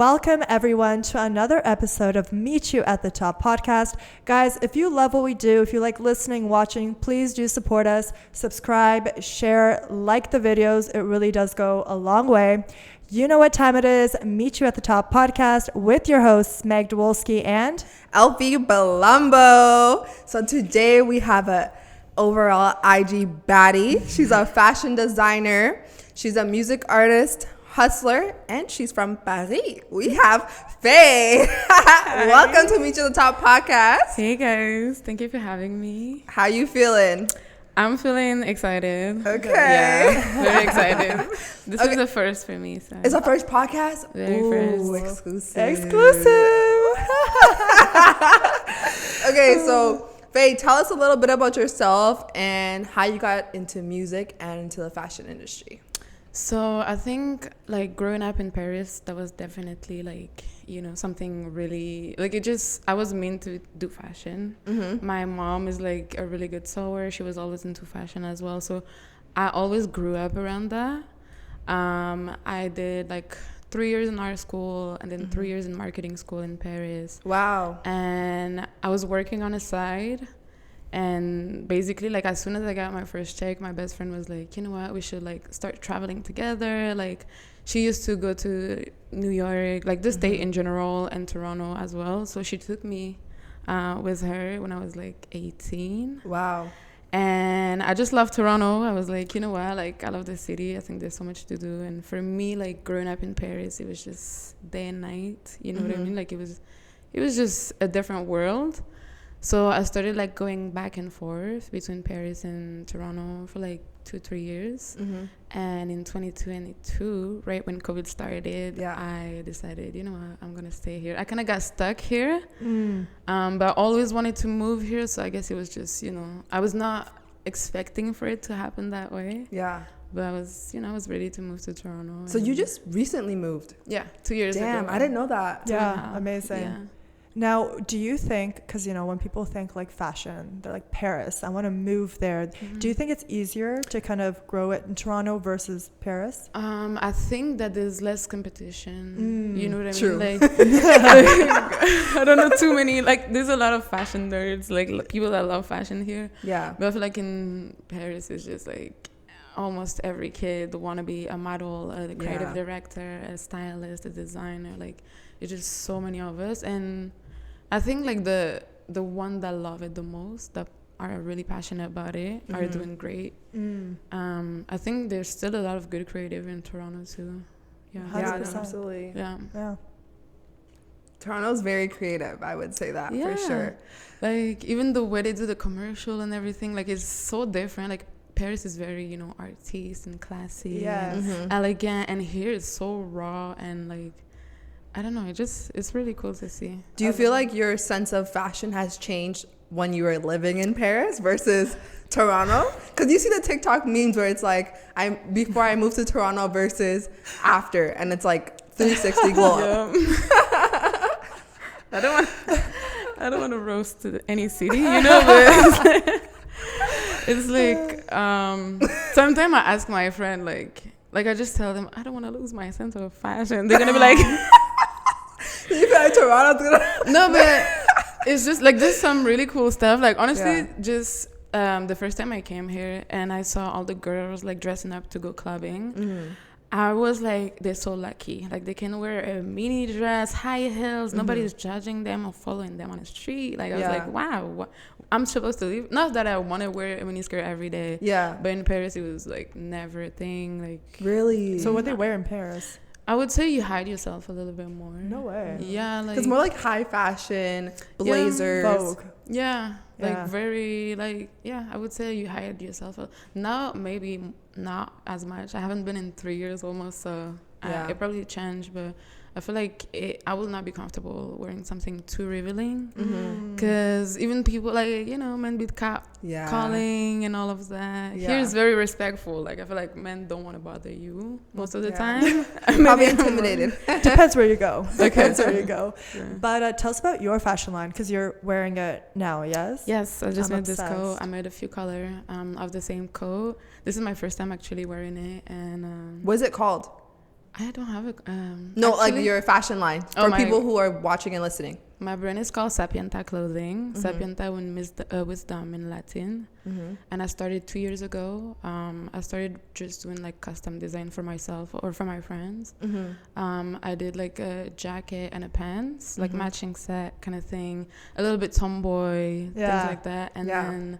Welcome everyone to another episode of Meet You at the Top podcast. Guys, if you love what we do, if you like listening, watching, please do support us. Subscribe, share, like the videos. It really does go a long way. You know what time it is. Meet You at the Top podcast with your hosts, Magda Wolski and Elphi Bolombo. So today we have a overall IG baddie. She's a fashion designer. She's a music artist, hustler, and she's from Paris. We have Fae. Welcome to Meet You at the Top podcast. Hey guys, thank you for having me. How you feeling? I'm feeling excited. Okay. Yeah, very excited. This is the first for me. So. It's our first podcast? Very first. Exclusive. Okay, so Faye, tell us a little bit about yourself and how you got into music and into the fashion industry. So I think like growing up in Paris, that was definitely like, you know, something really like I was meant to do fashion. Mm-hmm. My mom is like a really good sewer. She was always into fashion as well. So I always grew up around that. I did like 3 years in art school and then 3 years in marketing school in Paris. Wow. And I was working on a side. And basically, like, as soon as I got my first check, my best friend was like, you know what, we should, like, start traveling together. Like, she used to go to New York, like, the state in general, and Toronto as well. So she took me with her when I was, like, 18. Wow. And I just love Toronto. I was like, you know what, like, I love the city. I think there's so much to do. And for me, like, growing up in Paris, it was just day and night. You know what I mean? Like, it was just a different world. So I started like going back and forth between Paris and Toronto for like 2-3 years. And in 2022, right when COVID started, I decided, you know what, I'm going to stay here. I kind of got stuck here, but I always wanted to move here. So I guess it was just, you know, I was not expecting for it to happen that way. Yeah. But I was ready to move to Toronto. So you just recently moved? Yeah, 2 years ago. Damn, I didn't know that. yeah, amazing. Yeah. Now, do you think, because, you know, when people think like fashion, they're like Paris, I want to move there. Do you think it's easier to kind of grow it in Toronto versus Paris? I think that there's less competition. You know what I True. mean? Like, I don't know too many. Like, there's a lot of fashion nerds, like people that love fashion here. Yeah. But I feel like in Paris, it's just like almost every kid want to be a model, a creative director, a stylist, a designer. Like, it's just so many of us. And I think like the one that love it the most, that are really passionate about it, are doing great. I think there's still a lot of good creative in Toronto too. Yeah, absolutely. Yeah. Toronto's very creative, I would say that for sure. Like even the way they do the commercial and everything, like it's so different. Like Paris is very, you know, artiste and classy and elegant, and here it's so raw and like, I don't know, it's really cool to see. Do you feel like your sense of fashion has changed when you were living in Paris versus Toronto? Because you see the TikTok memes where it's like, before I moved to Toronto versus after, and it's like 360 glow up. I don't want to roast any city, you know, but it's like sometimes I ask my friend, like I just tell them, I don't want to lose my sense of fashion. They're going to be like... You feel like Toronto's gonna... No, but it's just like there's some really cool stuff. Like honestly, just the first time I came here and I saw all the girls like dressing up to go clubbing, I was like, they're so lucky. Like they can wear a mini dress, high heels. Nobody's judging them or following them on the street. Like I was like, wow, I'm supposed to leave. Not that I want to wear a mini skirt every day. Yeah. But in Paris, it was like never a thing. Like really. So what they wear in Paris? I would say you hide yourself a little bit more. No way. Yeah, like it's more like high fashion, blazers. Vogue. Yeah, like very like I would say you hide yourself. Now maybe not as much. I haven't been in 3 years almost, so it probably changed. But I feel like I will not be comfortable wearing something too revealing, because even people like, you know, men be calling and all of that. Here is very respectful. Like I feel like men don't want to bother you most of the time. Probably intimidated. Depends where you go. Depends where you go. Yeah. But tell us about your fashion line, because you're wearing it now. Yes. Yes, I just made obsessed. this coat. I made a few colors of the same coat. This is my first time actually wearing it, and what is it called? I don't have a No, like actually, your fashion line Oh, for my- people who are watching and listening. my brand is called Sapienta Clothing. Sapienta means wisdom in Latin. And I started 2 years ago. I started just doing like custom design for myself or for my friends. I did like a jacket and a pants, like matching set kind of thing, a little bit tomboy, things like that. And then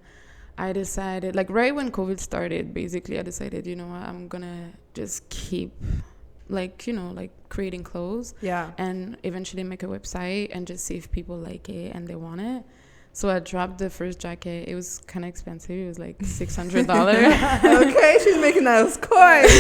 I decided, like right when COVID started, basically I decided, you know what, I'm gonna just keep like, you know, like creating clothes and eventually make a website and just see if people like it and they want it. So I dropped the first jacket. It was kind of expensive. It was like $600. Okay, she's making those coins.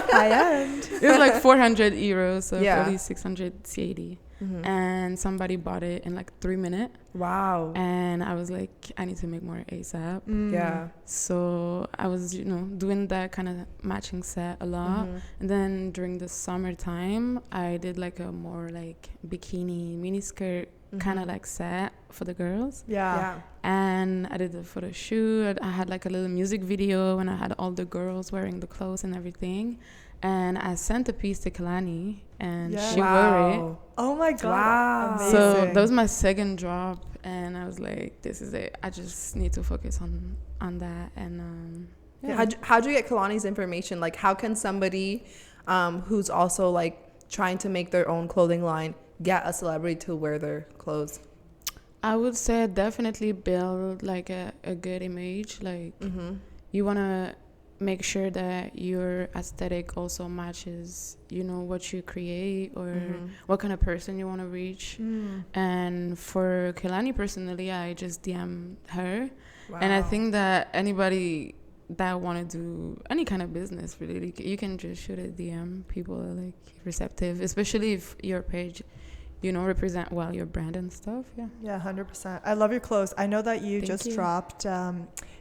High end. It was like 400 euros, so probably 600 CAD. And somebody bought it in like 3 minutes. Wow. And I was like, I need to make more ASAP. Yeah. So I was, you know, doing that kind of matching set a lot. And then during the summertime, I did like a more like bikini mini skirt kind of like set for the girls. Yeah. And I did the photo shoot. I had like a little music video and I had all the girls wearing the clothes and everything. And I sent a piece to Kehlani and she wore it. Oh my God. Wow. Amazing. So that was my second drop, and I was like, "This is it. I just need to focus on that." And How'd you get Kehlani's information? Like, how can somebody who's also like trying to make their own clothing line get a celebrity to wear their clothes? I would say definitely build like a good image. Like you want to make sure that your aesthetic also matches, you know, what you create or what kind of person you want to reach. And for Kehlani personally, I just DM her. And I think that anybody that want to do any kind of business, really, you can just shoot a DM. People are like receptive, especially if your page, you know, represent well your brand and stuff. Yeah, 100%. I love your clothes. I know that you just dropped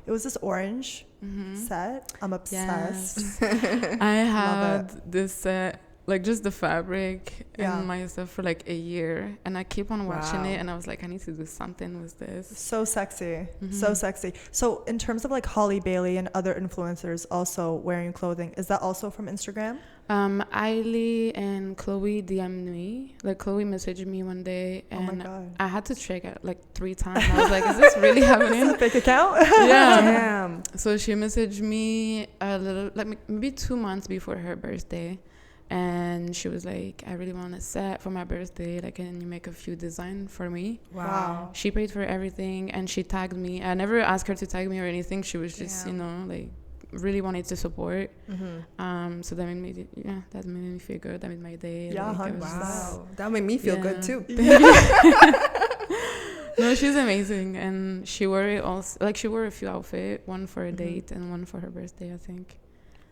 it was this orange set. I'm obsessed. Yes. I had this set, like just the fabric and my stuff for like a year, and I keep on watching it and I was like, I need to do something with this. So sexy. So sexy. So in terms of like Halle Bailey and other influencers also wearing clothing, is that also from Instagram? Ailey and Chloe DM'd me. Like Chloe messaged me one day and I had to check it like 3 times. I was like, is this really happening? Is it a fake account? Yeah. Damn. So she messaged me a little, like maybe 2 months before her birthday. And she was like, I really want a set for my birthday. Like, can you make a few designs for me? Wow. She paid for everything and she tagged me. I never asked her to tag me or anything. She was just, you know, like really wanted to support. So that made me, that made me feel good. That made my day. Yeah, like, wow. That made me feel good too. No, she's amazing. And she wore it also, like she wore a few outfits, one for a date and one for her birthday, I think.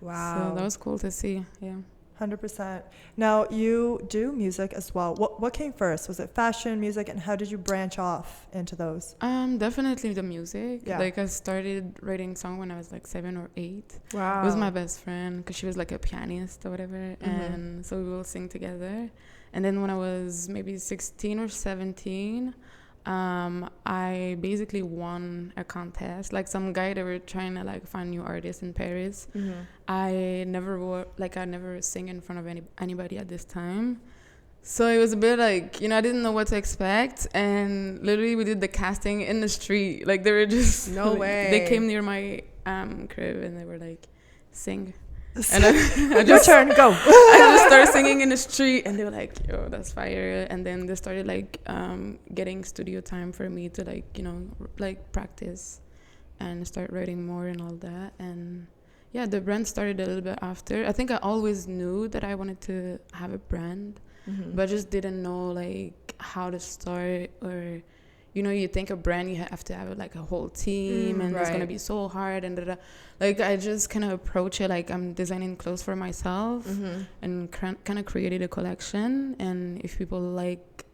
Wow. So that was cool to see. Yeah. 100%. Now you do music as well. What came first? Was it fashion, music, and how did you branch off into those? Definitely the music. Yeah. Like I started writing song when I was like 7 or 8. Wow. It was my best friend because she was like a pianist or whatever, and so we will sing together. And then when I was maybe 16 or 17, I basically won a contest. Like some guy, they were trying to like find new artists in Paris. I never sing in front of anybody at this time. So it was a bit like, you know, I didn't know what to expect. And literally we did the casting in the street. Like they were just... No like, way. They came near my crib and they were like, sing. And I Your just, turn, go. I just started singing in the street and they were like, yo, that's fire. And then they started like getting studio time for me to like, you know, like practice and start writing more and all that. And yeah, the brand started a little bit after. I think I always knew that I wanted to have a brand, but I just didn't know like how to start, or you know, you think a brand, you have to have like a whole team and it's gonna be so hard and like I just kind of approach it like I'm designing clothes for myself and kind of created a collection, and if people like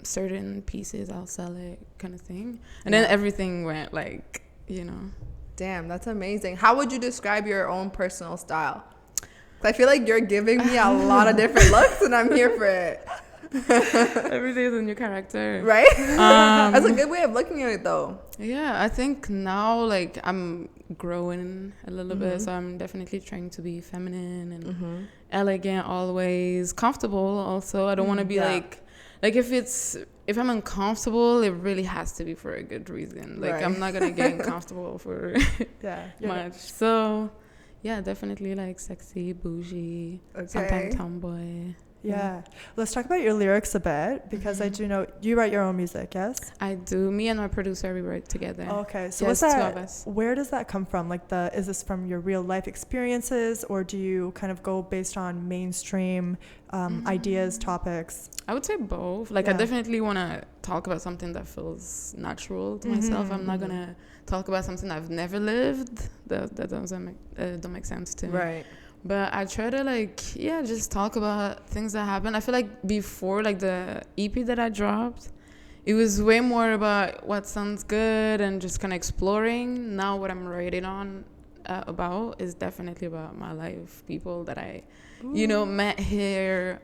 certain pieces I'll sell it kind of thing, and then everything went like, you know. Damn, that's amazing. How would you describe your own personal style? 'Cause I feel like you're giving me a lot of different looks and I'm here for it. Every day is a new character. Right? That's a good way of looking at it, though. Yeah, I think now, like, I'm growing a little bit, so I'm definitely trying to be feminine and elegant always, comfortable also. I don't want to be like if I'm uncomfortable, it really has to be for a good reason. Like, I'm not gonna get uncomfortable for much. So yeah, definitely like sexy, bougie, sometimes tomboy. Yeah. Let's talk about your lyrics a bit, because I do know you write your own music, yes? I do. Me and my producer, we write together. Okay. So yes, what's that? 2 of us. Where does that come from? Like, is this from your real life experiences, or do you kind of go based on mainstream ideas, topics? I would say both. Like, I definitely want to talk about something that feels natural to myself. I'm not going to talk about something I've never lived. That don't make sense to me. Right. But I try to, like, just talk about things that happen. I feel like before, like, the EP that I dropped, it was way more about what sounds good and just kind of exploring. Now what I'm writing on about is definitely about my life, people that I, met here.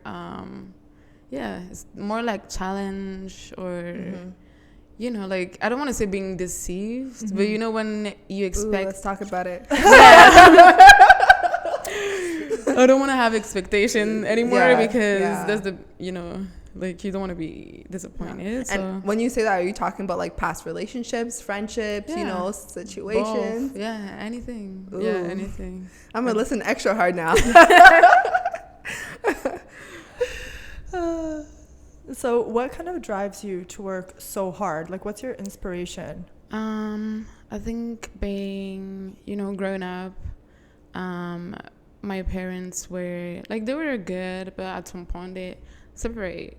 It's more like challenge or... like, I don't want to say being deceived, but when you expect... let's talk about it. I don't want to have expectation anymore because that's the, like, you don't want to be disappointed. So. And when you say that, are you talking about like past relationships, friendships, situations? Both. Yeah, anything. Ooh. Yeah, anything. I'm going to listen extra hard now. So what kind of drives you to work so hard? Like, what's your inspiration? I think being, growing up, my parents were, like, they were good, but at some point they separate.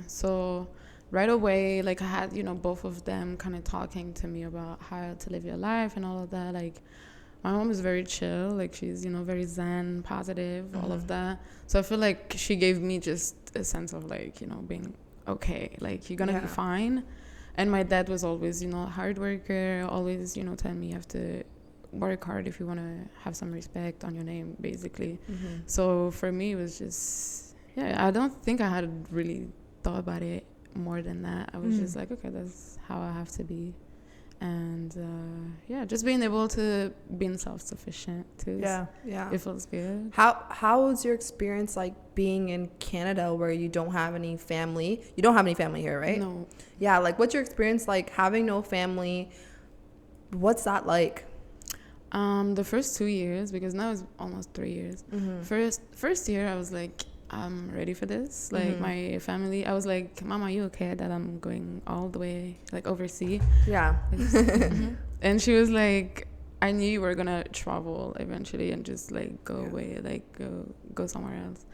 So right away, like, I had, both of them kind of talking to me about how to live your life and all of that. Like, my mom is very chill. Like, she's, very zen, positive, all of that. So I feel like she gave me just a sense of, like, being okay. Like, you're going to be fine. And my dad was always, a hard worker, always, telling me you have to work hard if you want to have some respect on your name, basically. So for me, it was just, I don't think I had really thought about it more than that. I was just like, okay, that's how I have to be. And just being able to be self-sufficient too. It feels good. How was your experience like being in Canada where you don't have any family? You don't have any family here, right? No. Yeah, like, what's your experience like having no family? What's that like? The first 2 years, because now it's almost 3 years. First year, I was like, I'm ready for this. Like, my family, I was like, Mom, are you okay that I'm going all the way, like, overseas? Yeah. And she was like, I knew you were going to travel eventually and just, like, go away, like, go somewhere else.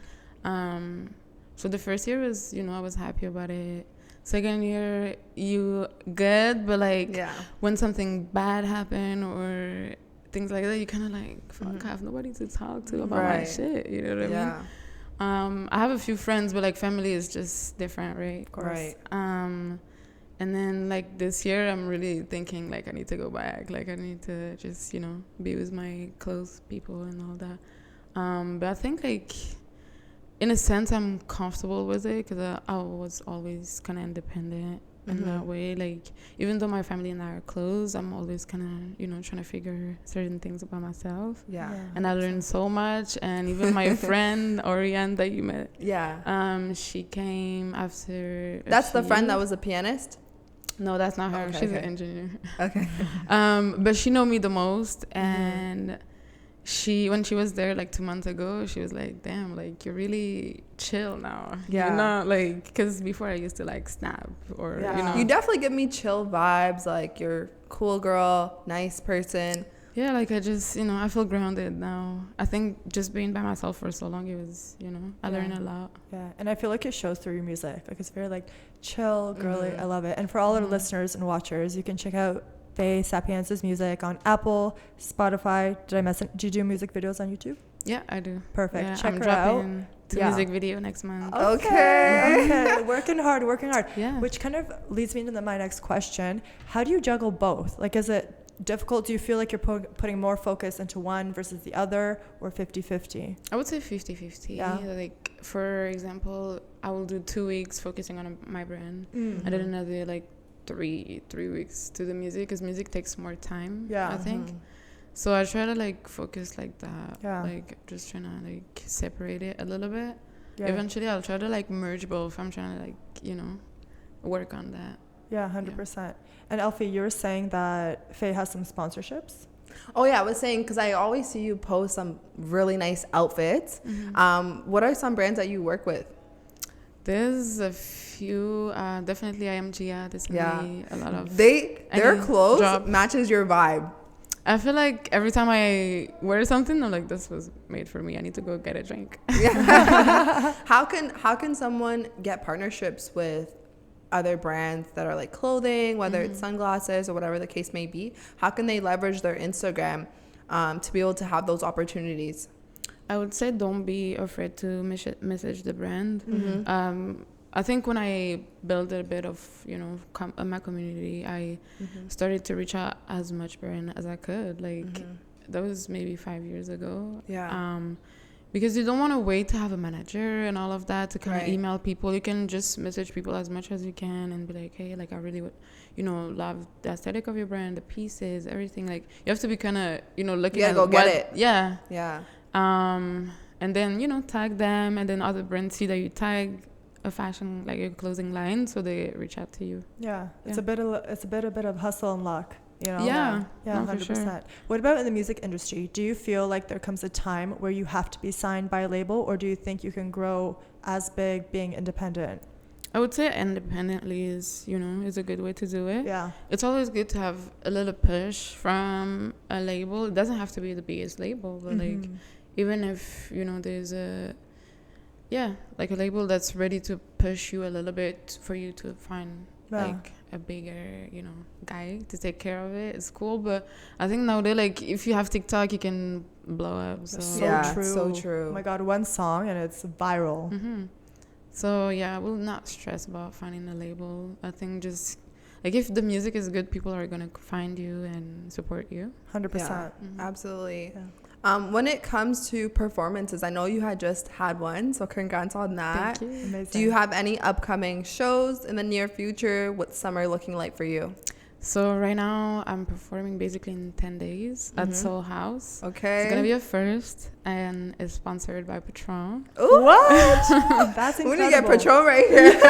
So the first year was, I was happy about it. Second year, you good, but, like, when something bad happened or things like that, you kind of like, fuck, I have nobody to talk to about my shit. You know what I mean? I have a few friends, but, like, family is just different, right? Of course. Right. And then, like, this year, I'm really thinking, like, I need to go back. Like, I need to just, be with my close people and all that. But I think, like, in a sense, I'm comfortable with it because I was always kind of independent in that way. Like, even though my family and I are close, I'm always kind of, trying to figure certain things about myself. Yeah. And I learned so much. And even my friend, Oriane, that you met. Yeah. She came after... That's the friend that was a pianist? No, that's not her. Okay, She's an engineer. Okay. But she know me the most. And... when she was there like 2 months ago, she was like, damn, like, you're really chill now. Yeah. Like, because before I used to like snap or, You definitely give me chill vibes. Like, you're cool girl, nice person. Yeah, like, I just, I feel grounded now. I think just being by myself for so long, it was, I learned a lot. Yeah, and I feel like it shows through your music. Like, it's very like chill, girly. I love it. And for all our listeners and watchers, you can check out Fae Sapienta's music on Apple, Spotify. Did you do music videos on YouTube? Yeah, I do. Perfect. Yeah, Check I'm her out. dropping the music video next month. Okay. Working hard. Yeah. Which kind of leads me to my next question. How do you juggle both? Like, is it difficult? Do you feel like you're putting more focus into one versus the other, or 50-50? I would say 50-50. Yeah. Like, for example, I will do 2 weeks focusing on my brand, and then another like three weeks to the music, because music takes more time. I think. So I try to like focus like that. Like just trying to like separate it a little bit. Eventually I'll try to like merge both. I'm trying to like, you know, work on that. 100%. And Elphi, you were saying that Fae has some sponsorships? Oh yeah, I was saying, because I always see you post some really nice outfits. What are some brands that you work with? There's a few, definitely IMG. There's a lot of their clothes matches your vibe. I feel like every time I wear something, I'm like, this was made for me. I need to go get a drink. How can someone get partnerships with other brands that are like clothing, whether it's sunglasses or whatever the case may be? How can they leverage their Instagram to be able to have those opportunities? I would say don't be afraid to message the brand. I think when I built a bit of, you know, my community, I started to reach out as much brand as I could. Like, that was maybe 5 years ago. Because you don't want to wait to have a manager and all of that to kind of email people. You can just message people as much as you can and be like, hey, like, I really would, you know, love the aesthetic of your brand, the pieces, everything. Like, you have to be kind of, you know, looking at get it. And then, you know, tag them, and then other brands see that you tag a fashion, like a clothing line, so they reach out to you. It's a bit of hustle and luck, you know. 100%. Sure. What about in the music industry? Do you feel like there comes a time where you have to be signed by a label, or do you think you can grow as big being independent? I would say independently is a good way to do it. It's always good to have a little push from a label. It doesn't have to be the biggest label, but like, even if, you know, there's like a label that's ready to push you a little bit for you to find like a bigger, you know, guy to take care of it. It's cool, but I think nowadays, like, if you have TikTok, you can blow up. So true. Oh my God, one song and it's viral. So I will not stress about finding a label. I think just like, if the music is good, people are gonna find you and support you. 100%. Absolutely. When it comes to performances, I know you had just had one, so congrats on that. Thank you. Amazing. Do you have any upcoming shows in the near future? What's summer looking like for you? So right now I'm performing basically in 10 days at Soul House. Okay. It's gonna be a first, and it's sponsored by Patron. Ooh. What? That's incredible. We need to get Patron right here.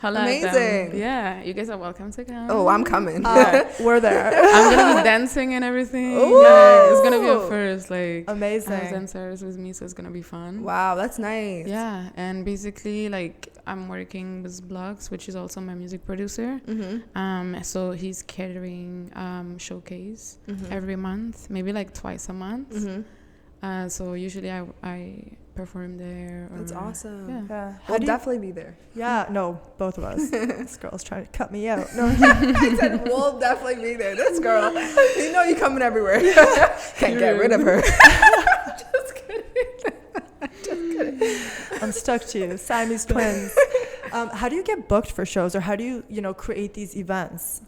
Amazing. Yeah, you guys are welcome to come. Oh, I'm coming. We're there. I'm gonna be dancing and everything. Ooh. Yeah, it's gonna be a first. Like, amazing. I have dancers with me, so it's gonna be fun. Wow, that's nice. Yeah, and basically, like, I'm working with Blocks, which is also my music producer. So he's catering showcase every month, maybe like twice a month. So usually I perform there. That's awesome. Yeah. We'll definitely be there. Yeah, no, both of us. This girl's trying to cut me out. No, I said we'll definitely be there. This girl, you know, you coming everywhere. Can't get rid of her. Just kidding. I'm stuck to you. Siamese twins. How do you get booked for shows, or how do you create these events?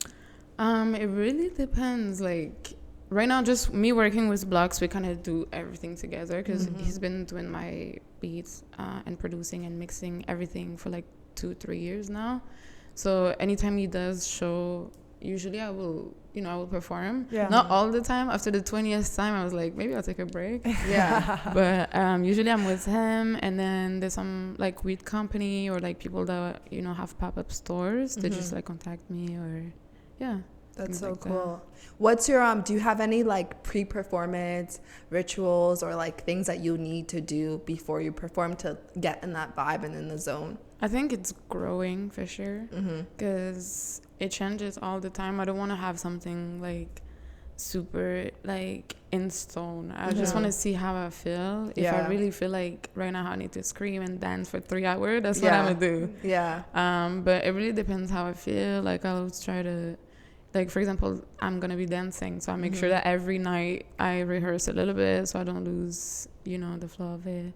It really depends. Like, right now, just me working with Blocks, we kind of do everything together, because he's been doing my beats and producing and mixing everything for like 2-3 years now. So anytime he does show, usually I will perform. Not all the time. After the 20th time, I was like, maybe I'll take a break. But usually I'm with him, and then there's some like weed company or like people that have pop-up stores. They just like contact me, or That's so like cool. What's your do you have any like pre-performance rituals or like things that you need to do before you perform to get in that vibe and in the zone? I think it's growing for sure, because it changes all the time. I don't want to have something like super like in stone. I just want to see how I feel. If I really feel like right now I need to scream and dance for 3 hours, that's what I'm gonna do. But it really depends how I feel. Like, I'll try to, like, for example, I'm gonna be dancing, so I make sure that every night I rehearse a little bit so I don't lose the flow of it.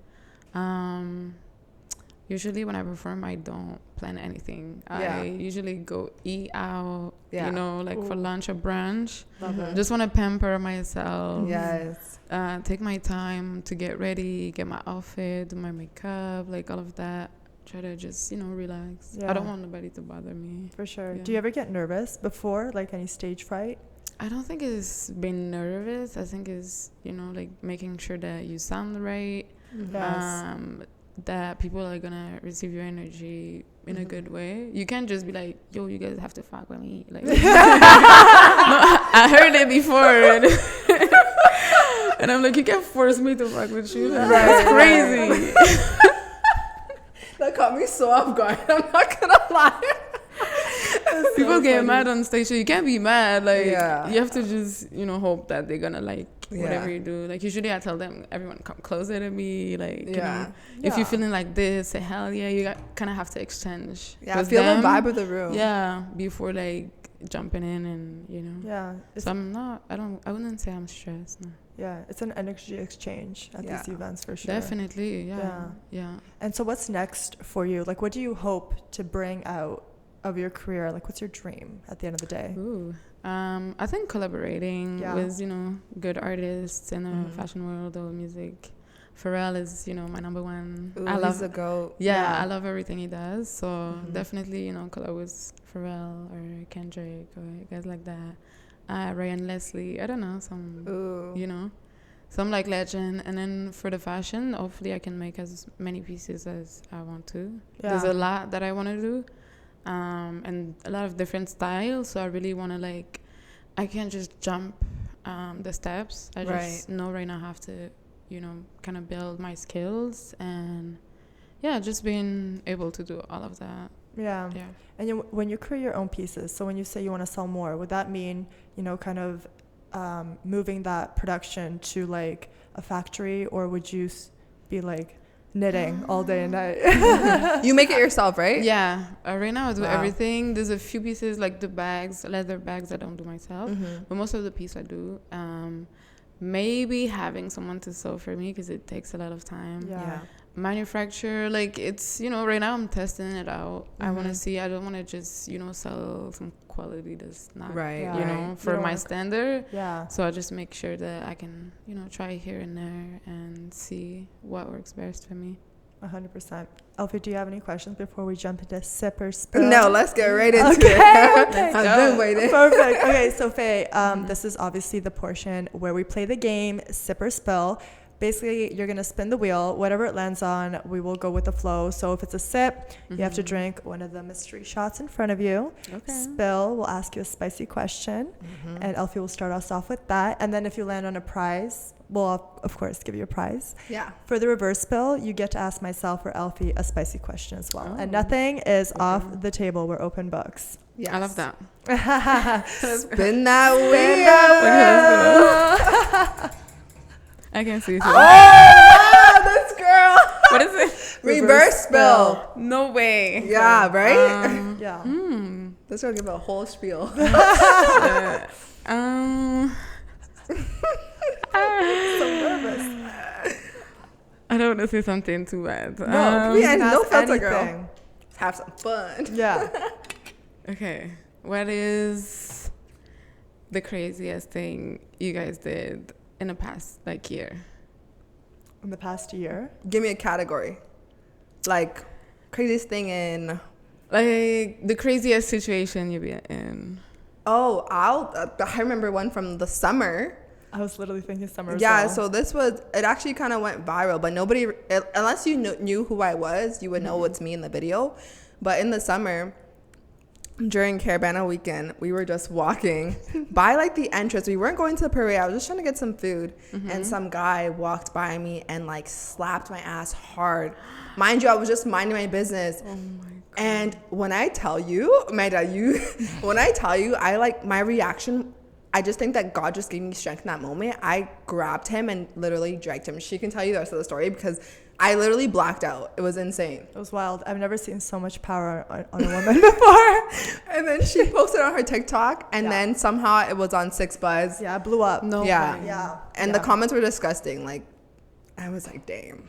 usually when I perform, I don't plan anything. Yeah. I usually go eat out, Yeah. you know, like for lunch or brunch. Love it. Just want to pamper myself. Yes. Take my time to get ready, get my outfit, do my makeup, like all of that. Try to just, you know, relax. Yeah. I don't want nobody to bother me. For sure. Yeah. Do you ever get nervous before, like any stage fright? I don't think it's being nervous. I think it's, you know, like making sure that you sound right. Yes. That people are gonna receive your energy in a good way. You can't just be like, yo, you guys have to fuck with me. Like, no, I heard it before. And I'm like, you can't force me to fuck with you. Like, that's crazy. That caught me so off guard. I'm not gonna lie. People get mad on stage, so you can't be mad. Like, Yeah. you have to just, you know, hope that they're gonna like whatever Yeah. you do. Like, usually I tell them, everyone come closer to me. Like, you Yeah. know, if you're feeling like this, say hell yeah. You kind of have to exchange. Yeah, with feel them. the vibe of the room. Yeah, before like jumping in and, you know. Yeah. So I wouldn't say I'm stressed. No. Yeah, it's an energy exchange at these Yeah. events for sure. Definitely, Yeah. yeah. Yeah. And so what's next for you? Like, what do you hope to bring out of your career? Like, what's your dream at the end of the day? Ooh. I think collaborating Yeah. with, you know, good artists in the fashion world or music. Pharrell is, you know, my number one. Ooh, I love he's a goat. I love everything he does. So definitely, you know, collab with Pharrell or Kendrick or guys like that. Ryan Leslie, I don't know, Ooh. you know, some like legend. And then for the fashion, hopefully I can make as many pieces as I want to. Yeah. There's a lot that I want to do, and a lot of different styles. So I really want to like, I can't just jump the steps. I just know right now I have to, you know, kind of build my skills and just being able to do all of that. Yeah. Yeah. And when you create your own pieces, so when you say you want to sell more, would that mean, you know, kind of moving that production to like a factory, or would you be like knitting all day and night? You make it yourself, right? Yeah, right now I do Wow. everything. There's a few pieces like the bags, leather bags, I don't do myself, but most of the piece I do. Maybe having someone to sew for me because it takes a lot of time. Yeah. Manufacture, like it's, you know, right now I'm testing it out. I want to see. I don't want to just, you know, sell some quality that's not Right. Yeah. you know, Right. You for don't my wanna- standard. Yeah. So I just make sure that I can, you know, try here and there and see what works best for me. 100%. Elphi, do you have any questions before we jump into sip or spill? No, let's get right into Okay, it. okay. I've been waiting. Perfect. Okay, so Faye, this is obviously the portion where we play the game sip or spill. Basically, you're going to spin the wheel. Whatever it lands on, we will go with the flow. So if it's a sip, you have to drink one of the mystery shots in front of you. Okay. Spill, we'll ask you a spicy question. And Elphi will start us off with that. And then if you land on a prize, we'll, of course, give you a prize. Yeah. For the reverse spill, you get to ask myself or Elphi a spicy question as well. And Oh. nothing is off the table. We're open books. Yes. I love that. Spin that wheel. I can see. Oh, wow, this girl. What is it? Reverse spill. No way. Yeah, right? Yeah. Let's go give a whole spiel. So nervous. I don't want to say something too bad. No, yeah, you can no ask filter, girl. anything. Let's have some fun. Yeah. Okay. What is the craziest thing you guys did in the past like year? In the past year. Give me a category. Like, craziest thing in... Like the craziest situation you've been in. Oh, I remember one from the summer. I was literally thinking summer as Yeah, well. so this was... It actually kind of went viral, but nobody... Unless you knew who I was, you would know it's me in the video. But in the summer... During Caravana weekend, we were just walking by like the entrance. We weren't going to the parade. I was just trying to get some food. And some guy walked by me and like slapped my ass hard. Mind you, I was just minding my business. Oh my God. And when I tell you, Magda, I like my reaction, I just think that God just gave me strength in that moment. I grabbed him and literally dragged him. She can tell you the rest of the story because I literally blacked out. It was insane. It was wild. I've never seen so much power on a woman before. And then she posted on her TikTok, and then somehow it was on 6 Buzz. Yeah, it blew up. No Yeah. way. Yeah. And the comments were disgusting. Like, I was like, damn.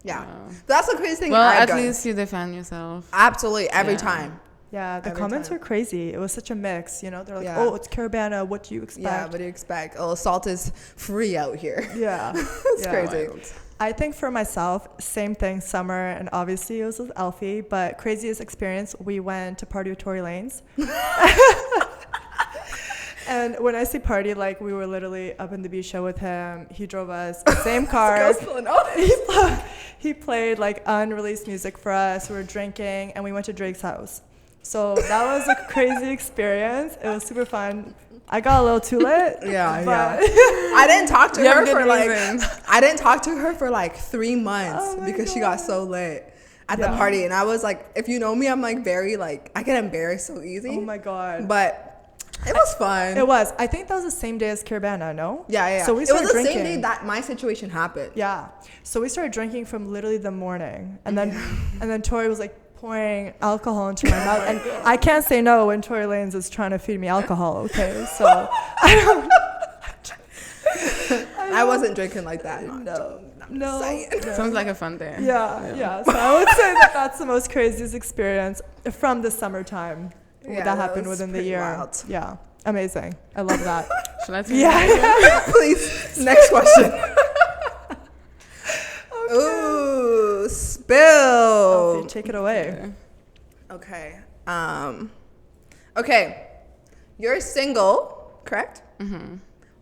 Yeah. Wow. That's the crazy thing. Well, I've at done. least you defend yourself. Absolutely. Every Yeah. time. Yeah, the Every comments time. were crazy. It was such a mix, you know. They're like, Yeah. "Oh, it's Carabana. What do you expect?" Yeah, what do you expect? Oh, salt is free out here. Yeah, It's yeah. crazy. I think for myself, same thing, summer, and obviously it was with Elphi, but craziest experience, we went to party with Tory Lanez. And when I say party, like we were literally up in the beach show with him. He drove us, same car. He played like unreleased music for us. We were drinking and we went to Drake's house. So that was a crazy experience. It was super fun. I got a little too lit. Yeah, but I didn't talk to You have her good for like reasons. I didn't talk to her for like 3 months Oh my because she got God. so lit at the Yeah. party, and I was like, if you know me, I'm like very like I get embarrassed so easy. Oh my God. But it was fun. It was. I think that was the same day as Carabana, no? Yeah. So we it started was the drinking. same day that my situation happened. Yeah. So we started drinking from literally the morning. And then Tori was like pouring alcohol into my mouth. And I can't say no when Tory Lanez is trying to feed me alcohol, okay? So I wasn't drinking like that. no. Sounds like a fun day. Yeah. So I would say that that's the most craziest experience from the summertime Yeah, that that happened was within the pretty year. wild. Yeah. Amazing. I love that. Should I tell Yeah. Please, next question. Ooh, spill. Elphi, take it away. Okay. Okay. Okay. You're single, correct? Mm-hmm.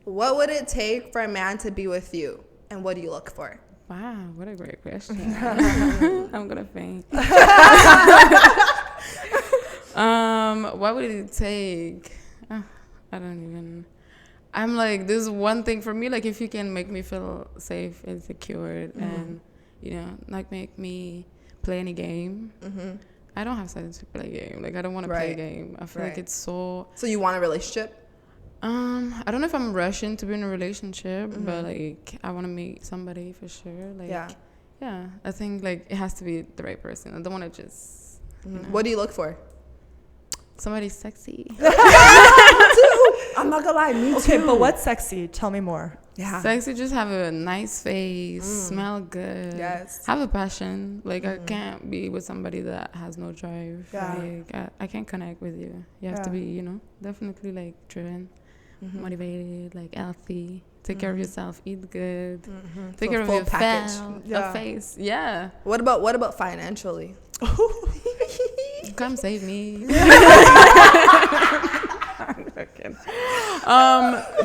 What would it take for a man to be with you? And what do you look for? Wow, what a great question. I'm gonna faint. What would it take? I don't even. I'm like, there's one thing for me, like if you can make me feel safe and secured and, you know, not make me play any game. Mm-hmm. I don't have time to play a game. Like, I don't want to play a Right. game. I feel Right. like it's so... So you want a relationship? I don't know if I'm rushing to be in a relationship, but, like, I want to meet somebody for sure. Like, yeah, I think, like, it has to be the right person. I don't want to just... You know, What do you look for? somebody sexy. I'm not gonna lie, me Okay, too. but what's sexy? Tell me more. Yeah. Sexy, just have a nice face, smell good, Yes. have a passion. Like, I can't be with somebody that has no drive. Yeah. Like, I can't connect with you. You have to Yeah. be, you know, definitely, like, driven, motivated, like, healthy. Take care of yourself, eat good, take So care of full your package. Yeah. face. Yeah. What about financially? Come save me. Okay.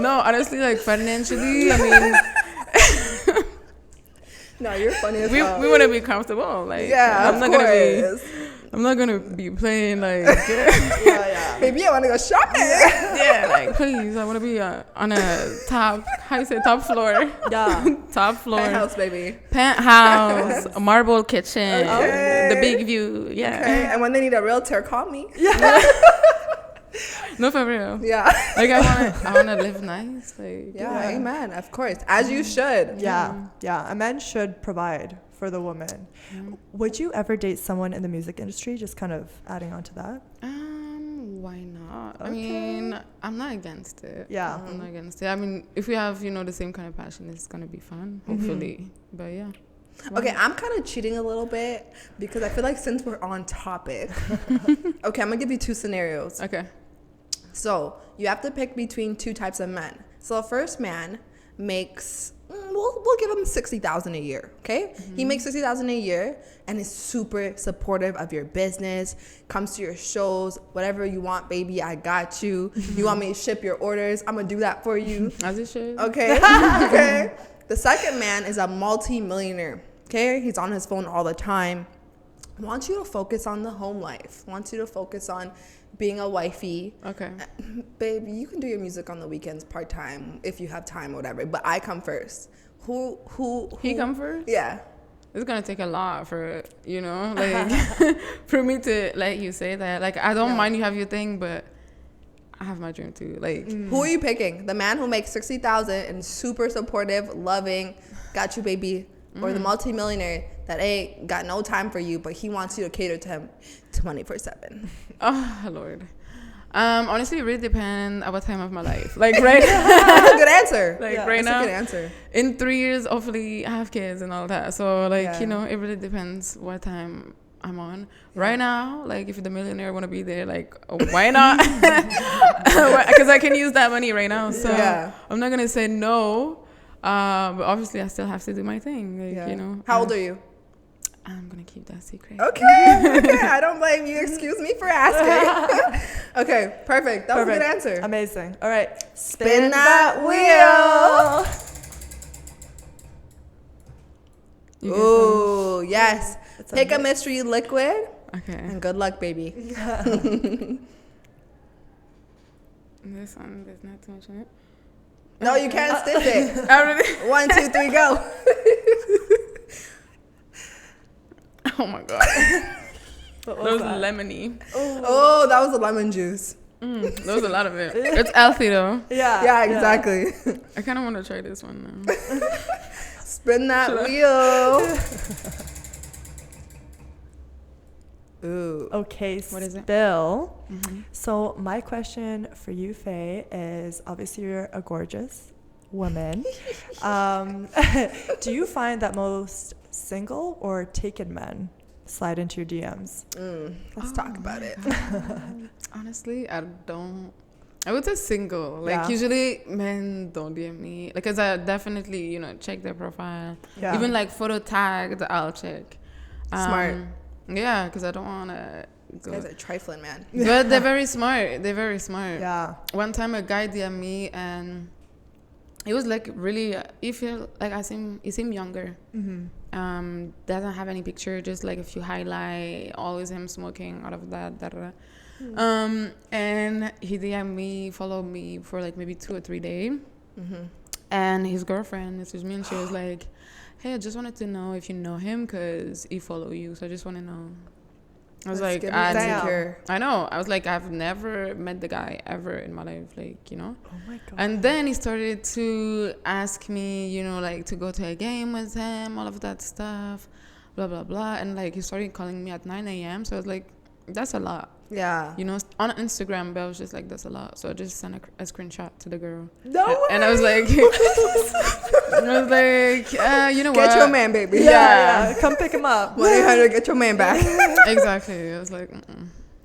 No, honestly, like, financially, I mean, No, you're funny as we hell. want to be comfortable. Like, Yeah, I'm of not gonna be. course. I'm not gonna be playing like Baby, I want to go shopping. yeah, like please, I want to be on a top, how you say, top floor, Yeah. top floor, Penthouse, baby. penthouse, a marble kitchen, Okay. the big view, yeah. Okay, and when they need a realtor, call me. No, for real. Yeah. Like I wanna live nice, like Yeah, amen. Of course, as you should. Yeah. A man should provide for the woman. Would you ever date someone in the music industry? Just kind of adding on to that. Why not? I Okay. mean, I'm not against it. Yeah. I'm not against it. I mean, if we have, you know, the same kind of passion, it's gonna be fun, hopefully. But yeah. Okay, I'm kind of cheating a little bit because I feel like since we're on topic, okay, I'm gonna give you 2 scenarios. Okay. So you have to pick between 2 types of men. So the first man makes, we'll give him 60,000 a year. Okay, he makes 60,000 a year and is super supportive of your business. Comes to your shows, whatever you want, baby, I got you. You want me to ship your orders? I'm gonna do that for you. As it should. Okay. Okay. The second man is a multi-millionaire. Okay, he's on his phone all the time. Wants you to focus on the home life. Wants you to focus on being a wifey. Okay. Baby, you can do your music on the weekends part-time if you have time or whatever, but I come first. Who He come first? Yeah. It's gonna take a lot for, you know, like for me to let you say that. Like, I don't mind you have your thing, but I have my dream too. Like, Who are you picking? The man who makes 60,000 and super supportive, loving, got you, baby, or the multimillionaire that ain't got no time for you, but he wants you to cater to him 24/7. oh Lord. Honestly, it really depends at what time of my life. Like right That's a good answer. like Yeah, right That's now, a good answer. in 3 years, hopefully I have kids and all that. So like, Yeah. you know, it really depends what time I'm on. Right now, like if the millionaire want to be there, like why not? Because I can use that money right now. So Yeah. I'm not gonna say no. But obviously I still have to do my thing. Like, Yeah. you know. How old are you? I'm gonna keep that secret. Okay. Okay. I don't blame you. Excuse me for asking. Okay. Perfect. That was a good answer. Amazing. All right. Spin that wheel. You get Ooh, yes. It's Pick a mix. mystery liquid some? Okay. and good luck, baby. This one, there's not too much in it. No, you can't stick it. I really. 1, 2, 3, go. Oh my god. What That was was that? lemony. Oh, that was the lemon juice. There was a lot of it. It's Elphi though. Yeah. Yeah, exactly. I kind of want to try this one now. Spin that Should I? wheel. Ooh. Okay, What is it? Bill. Mm-hmm. So my question for you, Faye, is obviously you're a gorgeous woman. Do you find that most single or taken men slide into your DMs? Let's talk about it. Honestly, I don't. I would say single. Like Yeah. usually men don't DM me. Like, cause I definitely, you know, check their profile. Yeah. Even like photo tagged, I'll check. Smart. Yeah, cause I don't wanna You go. guys are trifling, man. But they're very smart. They're very smart. Yeah. One time a guy DM me and it was like really. You feel like he seemed younger. Mm-hmm. Doesn't have any picture, just like a few highlight, always him smoking, all of that. And he DM'd me, followed me for like maybe 2 or 3 days. And his girlfriend messaged me and she was like, hey, I just wanted to know if you know him because he follow you, so I just want to know. I was like, I know. I was like, I've never met the guy ever in my life, like, you know. Oh my god. And then he started to ask me, you know, like to go to a game with him, all of that stuff, blah, blah, blah. And like he started calling me at 9 a.m. So I was like, that's a lot. Yeah. You know, on Instagram, but I was just like, that's a lot. So I just sent a screenshot to the girl. No way. And I was like, you know what? Get your man, baby. Yeah. Come pick him up. 1-800, get your man back. Exactly. I was like,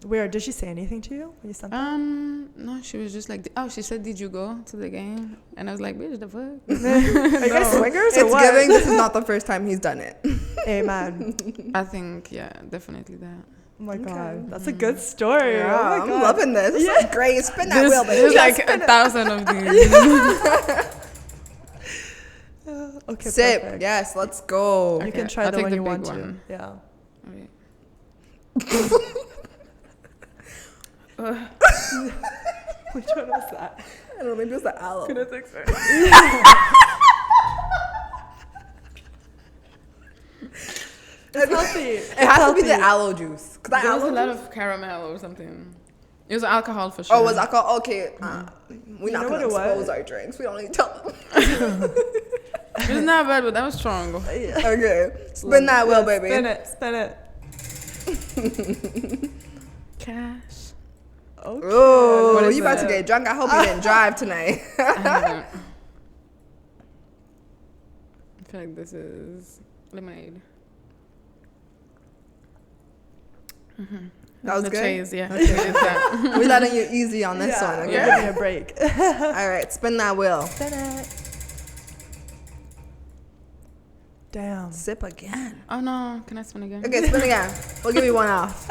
Weird. Did she say anything to you when you sent that? no, she was just like, she said, did you go to the game? And I was like, bitch, the fuck? Are you guys swingers or It's what? giving. This is not the first time he's done it. Amen. I think, yeah, definitely that. Oh my god. That's a good story. Yeah, oh my I'm god. loving this. This is great. Spin that wheel, baby. There's like 1,000 of these. Okay. Sip. Perfect. Yes, let's go. You Okay, can try I'll the take one the you big want one. to. Yeah. Which one was that? I don't know. Maybe it was the aloe. It's healthy. It has to be the aloe juice. Cause that There was a aloe lot juice- of caramel or something. It was alcohol for sure. Oh, was alcohol? Okay. We're not know going what to it was? expose our drinks. We don't need to tell them. It was not bad, but that was strong. Okay. Spin that wheel, baby. Spin it. Spin it. Cash. Okay. Oh, What is you about to that? get drunk. I hope you didn't drive tonight. I haven't. I feel like this is lemonade. That was the good? chase, yeah. Okay. It's that. We're letting you easy on this Yeah, one, we're okay? giving you a break. All right, spin that wheel. Spin it. Damn. Sip again. Oh no, can I spin again? Okay, spin again. We'll give you one off.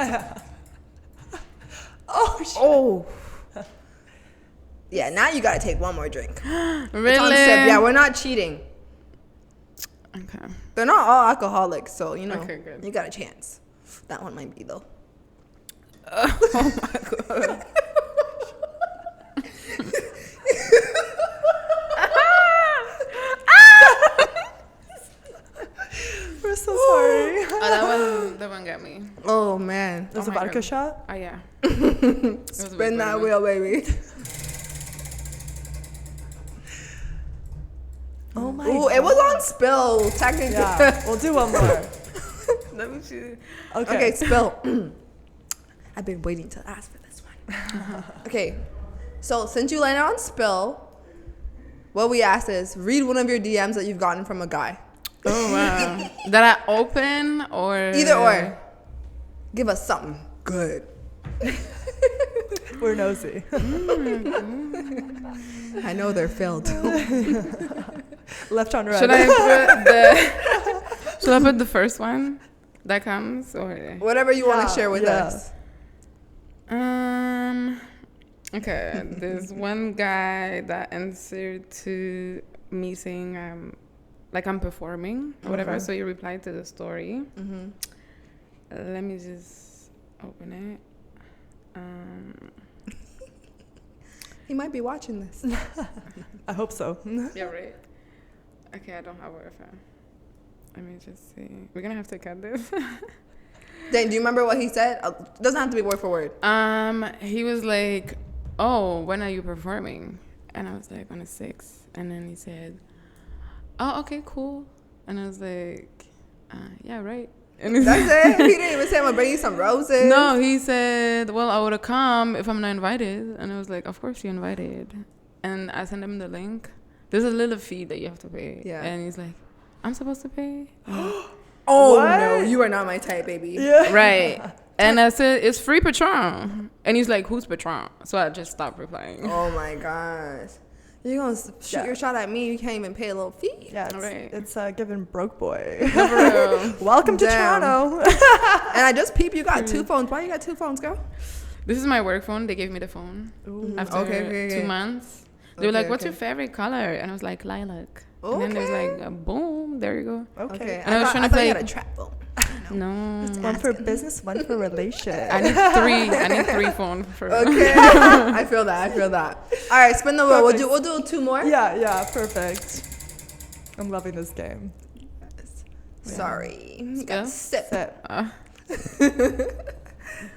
Oh shit. Oh. Yeah, now you gotta take one more drink. Really? It's on sip. Yeah, we're not cheating. Okay. They're not all alcoholics, so you know Okay, good. you got a chance. That one might be though. Oh my god. We're so sorry. Oh, that one got me. Oh man. There's Oh a my vodka God. shot. Oh yeah. It was a Spin big that one. wheel, baby. Oh my Ooh, god. it was on spill, technically. Yeah. We'll do one more. Let me see. Okay. Okay, spill. I've been waiting to ask for this one. Okay, so since you landed on Spill, what we asked is read one of your DMs that you've gotten from a guy. Oh wow. That I open or Either or. Give us something good. We're nosy. I know they're filled. Left on red. Should I put the first one that comes or Whatever you want to share with yeah. us. Okay, there's one guy that answered to me saying like I'm performing or whatever, so he replied to the story. Let me just open it. He might be watching this. I hope so. Yeah, right. Okay, I don't have Wi-Fi. Let me just see. We're gonna have to cut this. Dang, do you remember what he said? Doesn't have to be word for word. He was like, "Oh, when are you performing?" And I was like, "On the 6th." And then he said, "Oh, okay, cool." And I was like, "Yeah, right." And That's it? He didn't even say I'm gonna bring you some roses? No, he said, "Well, I would have come if I'm not invited." And I was like, "Of course you're invited." And I sent him the link. There's a little fee that you have to pay. Yeah. And he's like, "I'm supposed to pay?" Oh, What? no, you are not my type, baby. Yeah. Right. And I said, "It's free Patron." And he's like, "Who's Patron?" So I just stopped replying. Oh, my gosh. You're going to shoot your shot at me. You can't even pay a little fee. Yeah, it's, Right. it's giving broke boy. No, for real. Welcome to Damn. Toronto. And I just peeped you got 2 phones. Why you got 2 phones, girl? This is my work phone. They gave me the phone after Okay. 2 months. They were like, Okay, "What's okay. your favorite color?" And I was like, "Lilac." And then it was Okay. like, "Boom, there you go." Okay. And I was trying to thought you play- had a trap phone. No. One for business, one for relation. I need three phones for Okay. I feel that. All right, spin the wheel. Perfect. We'll do 2 more. Yeah, perfect. I'm loving this game. Sorry. You Yeah. got to sip. Sit. Okay,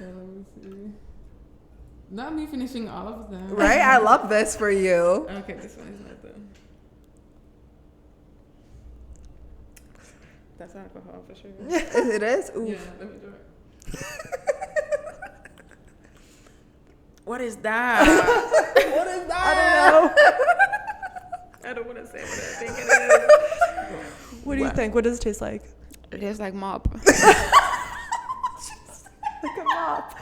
let me see. Not me finishing all of them. Right? I love this for you. Okay, this one is not done. That's alcohol for sure. It is? Ooh. Yeah, let me do it. What is that? What is that? I don't know. I don't want to say what I think it What do you think? What does it taste like? is. It tastes like mop. Like a mop.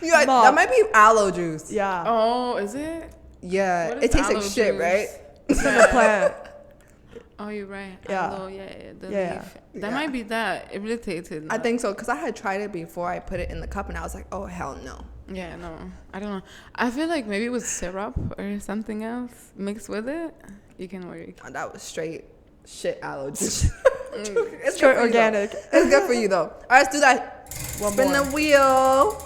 Yeah, Mop. that might be aloe juice. Yeah. Oh, is it? Yeah. What is It tastes like aloe shit, juice? right? It's from the plant. Oh, you're right. Yeah. Aloe, the Yeah. leaf. That Yeah. might be that. It really tasted. I think so, because I had tried it before I put it in the cup, and I was like, oh, hell no. Yeah, no. I don't know. I feel like maybe it was syrup or something else mixed with it. You can work. Oh, that was straight shit aloe juice. It's good Straight for you, though. organic. It's good for you, though. All right, let's do that. One Spin more. the wheel.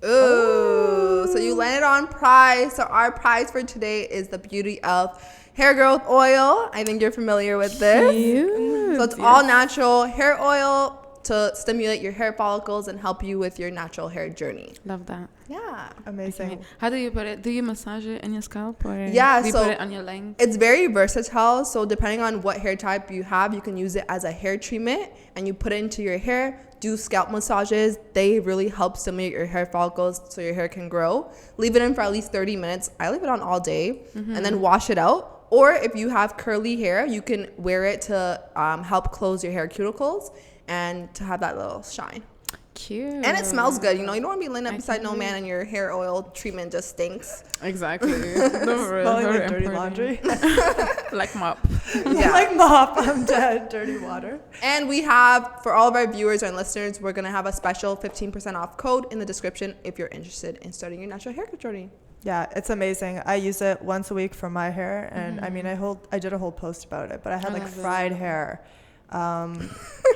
Ooh. So you landed on prize. So our prize for today is the Beauty Elf hair growth oil. I think you're familiar with this. Cute. So it's all natural hair oil to stimulate your hair follicles and help you with your natural hair journey. Love that. Yeah. Amazing. How do you put it? Do you massage it in your scalp or Yeah, do you so put it on your length? It's very versatile. So depending on what hair type you have, you can use it as a hair treatment and you put it into your hair. Do scalp massages. They really help stimulate your hair follicles so your hair can grow. Leave it in for at least 30 minutes. I leave it on all day and then wash it out. Or if you have curly hair, you can wear it to help close your hair cuticles and to have that little shine. Cute. And it smells good. You know, you don't want to be laying up I beside can no wait. man and your hair oil treatment just stinks. Exactly. No, for real, Smelling very like dirty important. laundry. Like mop. Yeah. Like mop. I'm dead. Dirty water. And we have, for all of our viewers and listeners, we're going to have a special 15% off code in the description if you're interested in starting your natural hair journey. Yeah, it's amazing. I use it once a week for my hair, and I mean, I did a whole post about it, but I had I like love it. fried hair.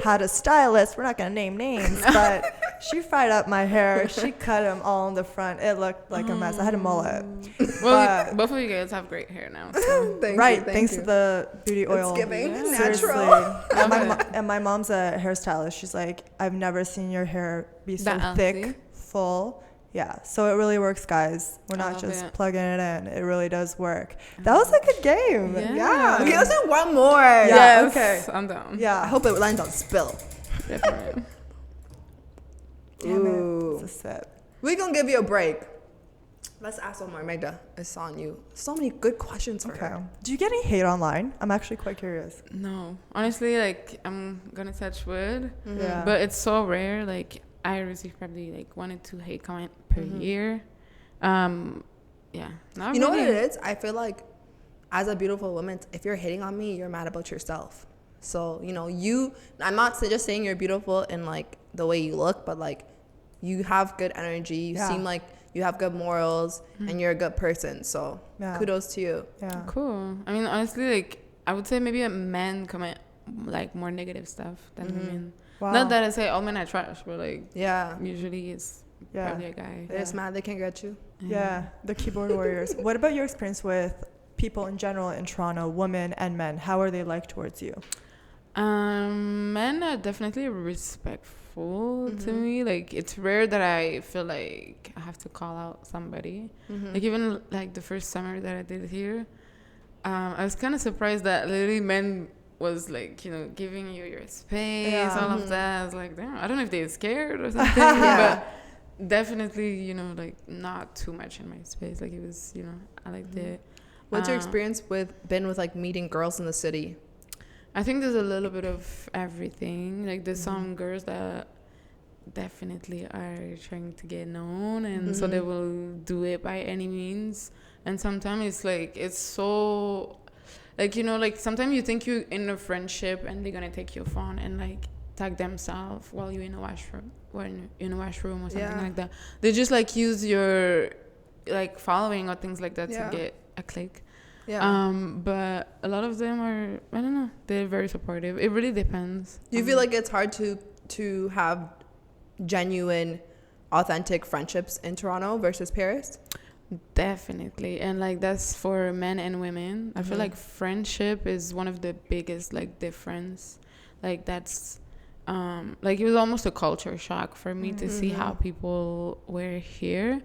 Had a stylist. We're not gonna name names, but she fried up my hair. She cut them all in the front. It looked like a mess. I had a mullet. Well, both of you guys have great hair now. So. Thanks to the beauty oil. It's giving Seriously. natural. And my mom's a hairstylist. She's like, I've never seen your hair be so That thick, healthy. full. Yeah, so it really works, guys. We're I not love just it. plugging it in. It really does work. That was a good game. Yeah. Okay, let's do one more. Yeah, Yes, okay. I'm down. Yeah. I hope it lands on spill. Definitely. Damn it. Ooh. opposite. We're going to give you a break. Let's ask one more. Magda, it's on you. So many good questions for her. Do you get any hate online? I'm actually quite curious. No. Honestly, like, I'm going to touch wood. Yeah. But it's so rare. Like, I receive probably, like, 1 or 2 hate comments per year. Yeah. Not You know what really. it is? I feel like as a beautiful woman, if you're hating on me, you're mad about yourself. So, you know, I'm not just saying you're beautiful in, like, the way you look, but, like, you have good energy. You seem like you have good morals and you're a good person. So kudos to you. Yeah. Cool. I mean, honestly, like, I would say maybe a man comment, like, more negative stuff than women. Wow. Not that I say all men are trash, but, like, Yeah. usually it's probably a guy. They're just mad they can't get you. Yeah. The keyboard warriors. What about your experience with people in general in Toronto, women and men? How are they like towards you? Men are definitely respectful to me. Like, it's rare that I feel like I have to call out somebody. Like, even like the first summer that I did here, I was kind of surprised that literally men was like, you know, giving you your space, all of that. I was like, damn, I don't know if they're scared or something, but definitely, you know, like, not too much in my space. Like, it was, you know, I liked it. What's your experience been with, like, meeting girls in the city? I think there's a little bit of everything. Like, there's some girls that definitely are trying to get known, and so they will do it by any means. And sometimes it's like, it's so, like, you know, like, sometimes you think you're in a friendship and they're gonna take your phone and, like, tag themselves while you're in a washroom or something like that. They just, like, use your, like, following or things like that to get a click. But a lot of them are, I don't know, they're very supportive. It really depends. Do you feel like it's hard to have genuine, authentic friendships in Toronto versus Paris? Definitely. And, like, that's for men and women. I feel like friendship is one of the biggest, like, difference. Like, that's like, it was almost a culture shock for me to see how people were here,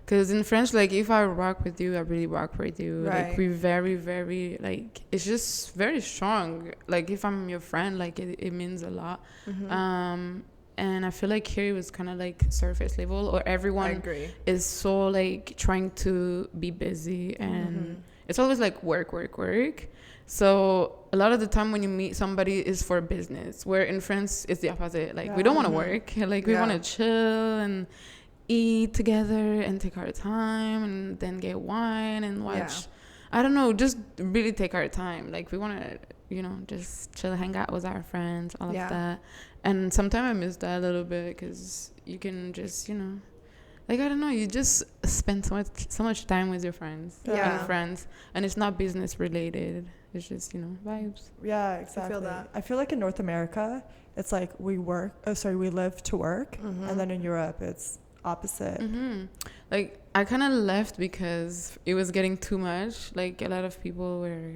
because in French, like, if I rock with you, I really rock with you. Like, we're very, very, like, it's just very strong. Like, if I'm your friend, like, it means a lot. And I feel like here it was kind of like surface level, or everyone is so, like, trying to be busy, and it's always like work. So a lot of the time when you meet somebody is for business, where in France it's the opposite. Like, we don't want to work. Like, we want to chill and eat together and take our time and then get wine and watch. I don't know, just really take our time. Like, we want to, you know, just chill, hang out with our friends, all of that. And sometimes I miss that a little bit, because you can just, you know, like, I don't know, you just spend so much time with your friends and it's not business related. It's just, you know, vibes. Yeah, exactly. I feel that. I feel like in North America, it's like we live to work, and then in Europe, it's opposite. Like, I kind of left because it was getting too much. Like, a lot of people were,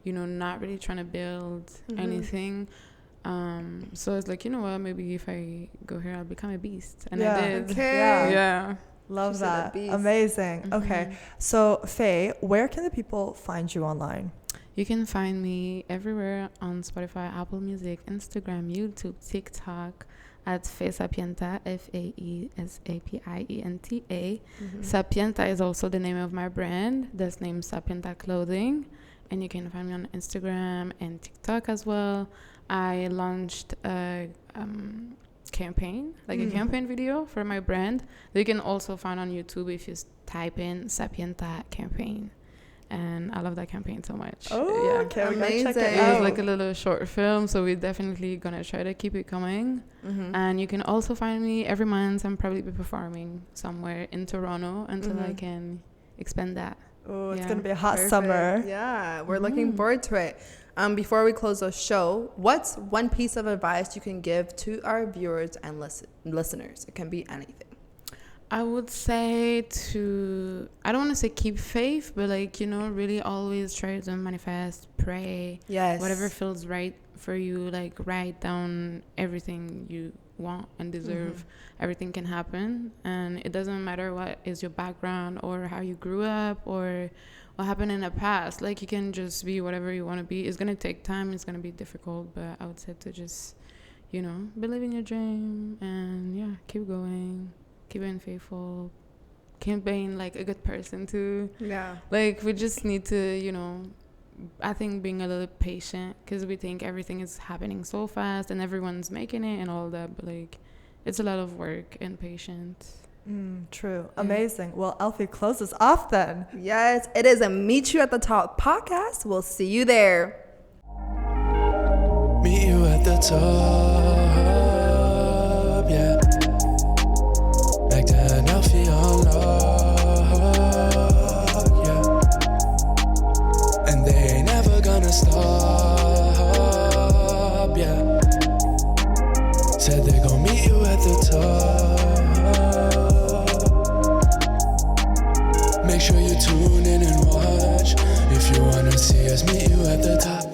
you know, not really trying to build anything. So it's like, you know what, maybe if I go here, I'll become a beast. And I did. Yeah. Love that. Amazing. Okay. So, Faye, where can the people find you online? You can find me everywhere on Spotify, Apple Music, Instagram, YouTube, TikTok at Fae Sapienta, Fae Sapienta. Sapienta is also the name of my brand. That's named Sapienta Clothing. And you can find me on Instagram and TikTok as well. I launched a campaign, like a campaign video for my brand that you can also find on YouTube if you type in Sapienta campaign. And I love that campaign so much. Oh, okay. Amazing. Check it It out. was like a little short film, so we're definitely gonna try to keep it coming. And you can also find me every month. I'm probably be performing somewhere in Toronto until I can expand that. Oh, it's gonna be a hot summer. Yeah, we're looking forward to it. Before we close the show, what's one piece of advice you can give to our viewers and listeners? It can be anything. I would say I don't want to say keep faith, but, like, you know, really always try to manifest, pray. Yes. Whatever feels right for you, like, write down everything you want and deserve. Everything can happen, and it doesn't matter what is your background or how you grew up or what happened in the past. Like, you can just be whatever you want to be. It's going to take time. It's going to be difficult, but I would say to just, you know, believe in your dream and, keep going. keep being faithful, keep being like a good person too. Yeah. Like we just need to, you know, I think being a little patient, because we think everything is happening so fast and everyone's making it and all that, but like it's a lot of work and patience. True. Amazing. Well, Elphi, close us off then. Yes, it is a Meet You at the Top podcast. We'll see you there. Meet you at the top, yeah. Magda and Elphi on lock, yeah. And they ain't never gonna stop, yeah. Said they gon' meet you at the top. Make sure you tune in and watch if you wanna see us meet you at the top.